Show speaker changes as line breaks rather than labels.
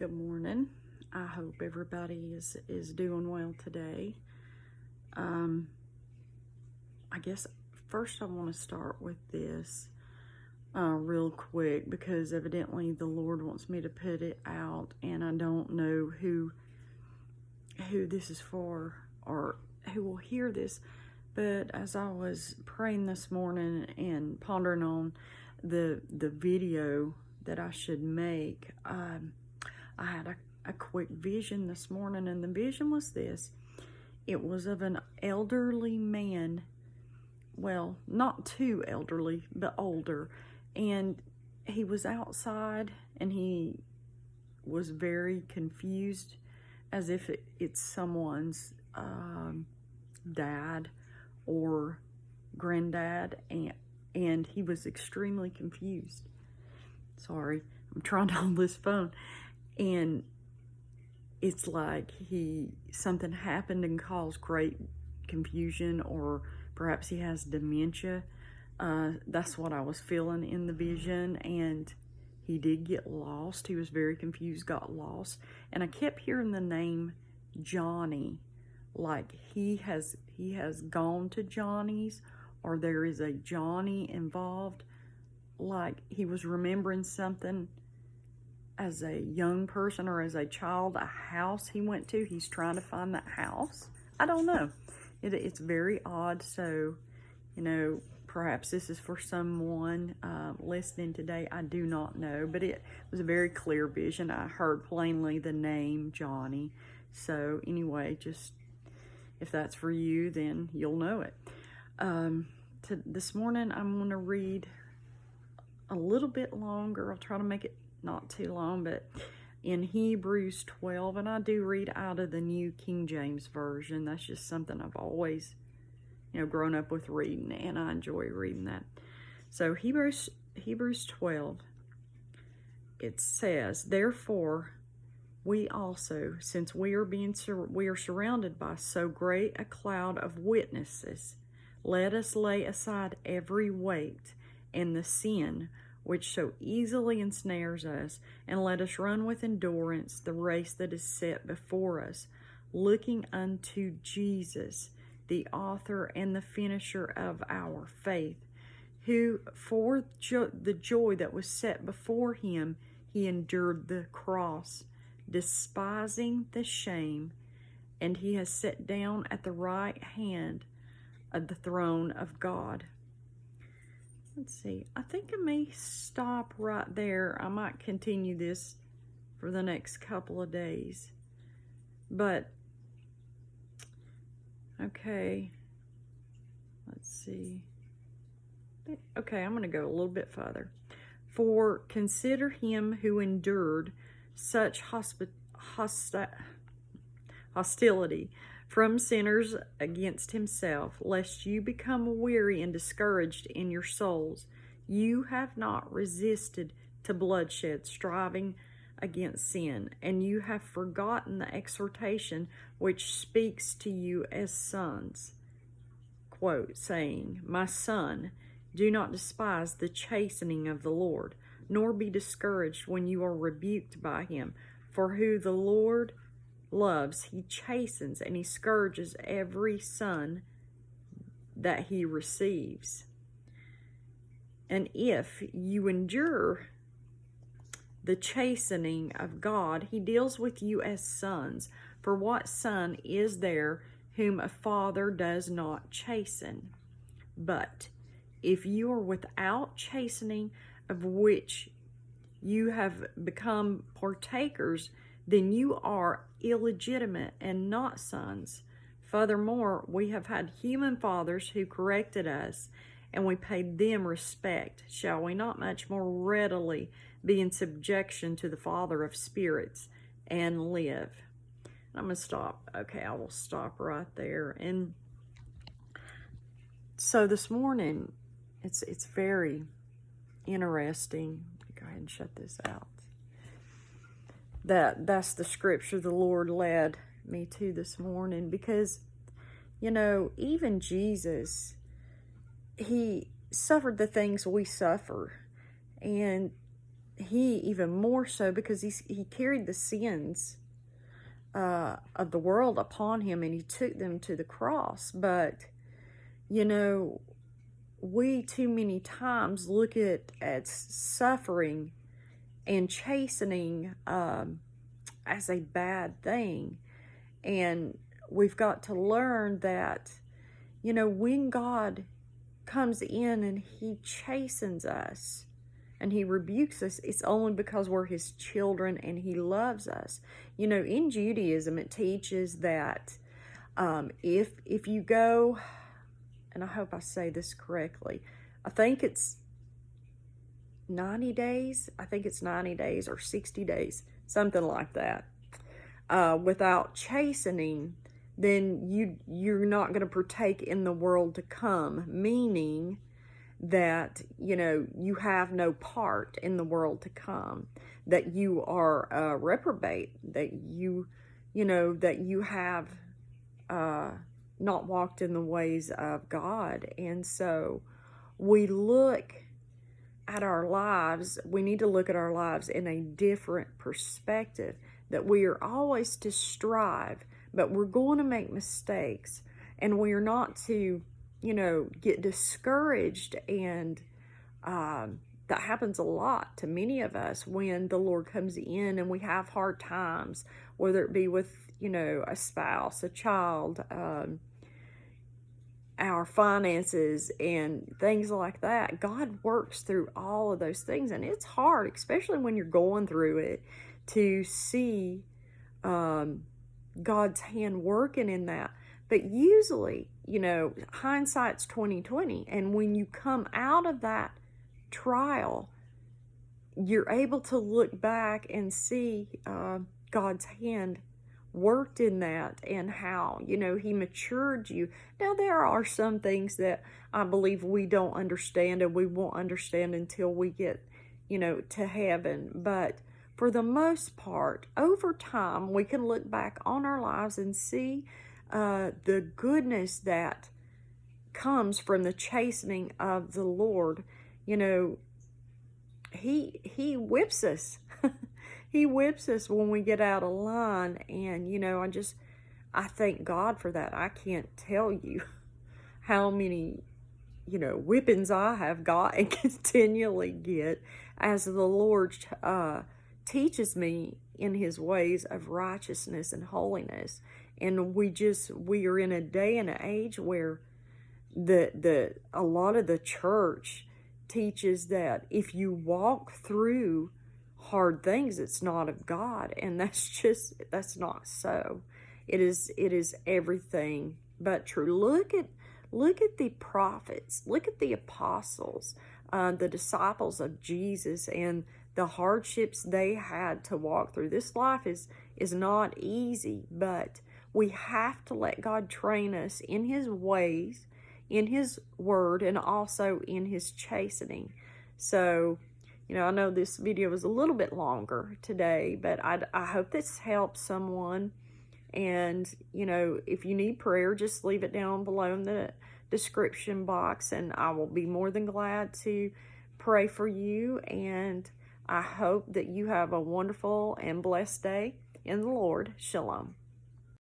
Good morning. I hope everybody is doing well today. I guess first I want to start with this real quick because evidently the Lord wants me to put it out, and I don't know who this is for or who will hear this. But as I was praying this morning and pondering on the video that I should make, I had a quick vision this morning, and the vision was this. It was of an elderly man, well, not too elderly, but older, and he was outside, and he was very confused, as if it's someone's dad or granddad, and he was extremely confused. Sorry, I'm trying to hold this phone. And it's like something happened and caused great confusion, or perhaps he has dementia. That's what I was feeling in the vision, and he did get lost. He was very confused, got lost, and I kept hearing the name Johnny, like he has gone to Johnny's, or there is a Johnny involved, like he was remembering something as a young person or as a child, a house he went to. He's trying to find that house. I don't know. It's very odd. So, perhaps this is for someone listening today. I do not know, but it was a very clear vision. I heard plainly the name Johnny. So anyway, just if that's for you, then you'll know it. This morning, I'm going to read a little bit longer. I'll try to make it not too long, but in Hebrews 12, and I do read out of the New King James Version. That's just something I've always, grown up with reading, and I enjoy reading that. So Hebrews 12, it says, "Therefore, we also, since we are surrounded by so great a cloud of witnesses, let us lay aside every weight and the sin which so easily ensnares us, and let us run with endurance the race that is set before us, looking unto Jesus, the author and the finisher of our faith, who for the joy that was set before him, he endured the cross, despising the shame, and he has sat down at the right hand of the throne of God." Let's see, I think I may stop right there. I might continue this for the next couple of days. But, okay, let's see. Okay, I'm going to go a little bit further. "For consider him who endured such hostility from sinners against himself, lest you become weary and discouraged in your souls. You have not resisted to bloodshed, striving against sin, and you have forgotten the exhortation which speaks to you as sons, quote, saying, 'My son, do not despise the chastening of the Lord, nor be discouraged when you are rebuked by him. For who the Lord loves, he chastens, and he scourges every son that he receives. And if you endure the chastening of God, he deals with you as sons. For what son is there whom a father does not chasten? But if you are without chastening, of which you have become partakers, then you are illegitimate and not sons. Furthermore, we have had human fathers who corrected us, and we paid them respect. Shall we not much more readily be in subjection to the Father of spirits and live?'" I'm going to stop. Okay, I will stop right there. And so this morning, it's very interesting. Go ahead and shut this out. That's the scripture the Lord led me to this morning, because even Jesus, he suffered the things we suffer, and he even more so, because he carried the sins of the world upon him, and he took them to the cross. But, you know, we too many times look at suffering and chastening as a bad thing. And we've got to learn that, you know, when God comes in and he chastens us and he rebukes us, it's only because we're his children and he loves us. You know, in Judaism, it teaches that if you go, and I hope I say this correctly, I think it's 90 days. I think it's 90 days or 60 days, something like that, without chastening, then you're not going to partake in the world to come, meaning that, you know, you have no part in the world to come, that you are a reprobate, that you know, that you have not walked in the ways of God. And so we look at our lives, we need to look at our lives in a different perspective, that we are always to strive, but we're going to make mistakes, and we are not to, you know, get discouraged. And that happens a lot to many of us when the Lord comes in and we have hard times, whether it be with, you know, a spouse, a child, our finances and things like that. God works through all of those things, and it's hard, especially when you're going through it, to see God's hand working in that. But usually, you know, hindsight's 20/20, and when you come out of that trial, you're able to look back and see God's hand worked in that, and how, you know, he matured you. Now, there are some things that I believe we don't understand, and we won't understand until we get, you know, to heaven. But for the most part, over time, we can look back on our lives and see the goodness that comes from the chastening of the Lord. You know, he whips us. He whips us when we get out of line. And, you know, I thank God for that. I can't tell you how many, you know, whippings I have got and continually get as the Lord teaches me in his ways of righteousness and holiness. And we are in a day and an age where a lot of the church teaches that if you walk through hard things, it's not of God. And that's not so. It is everything but true. Look at the prophets, look at the apostles, the disciples of Jesus, and the hardships they had to walk through. This life is not easy, but we have to let God train us in his ways, in his word, and also in his chastening. So, you know, I know this video was a little bit longer today, but I hope this helps someone. And, you know, if you need prayer, just leave it down below in the description box, and I will be more than glad to pray for you. And I hope that you have a wonderful and blessed day in the Lord. Shalom.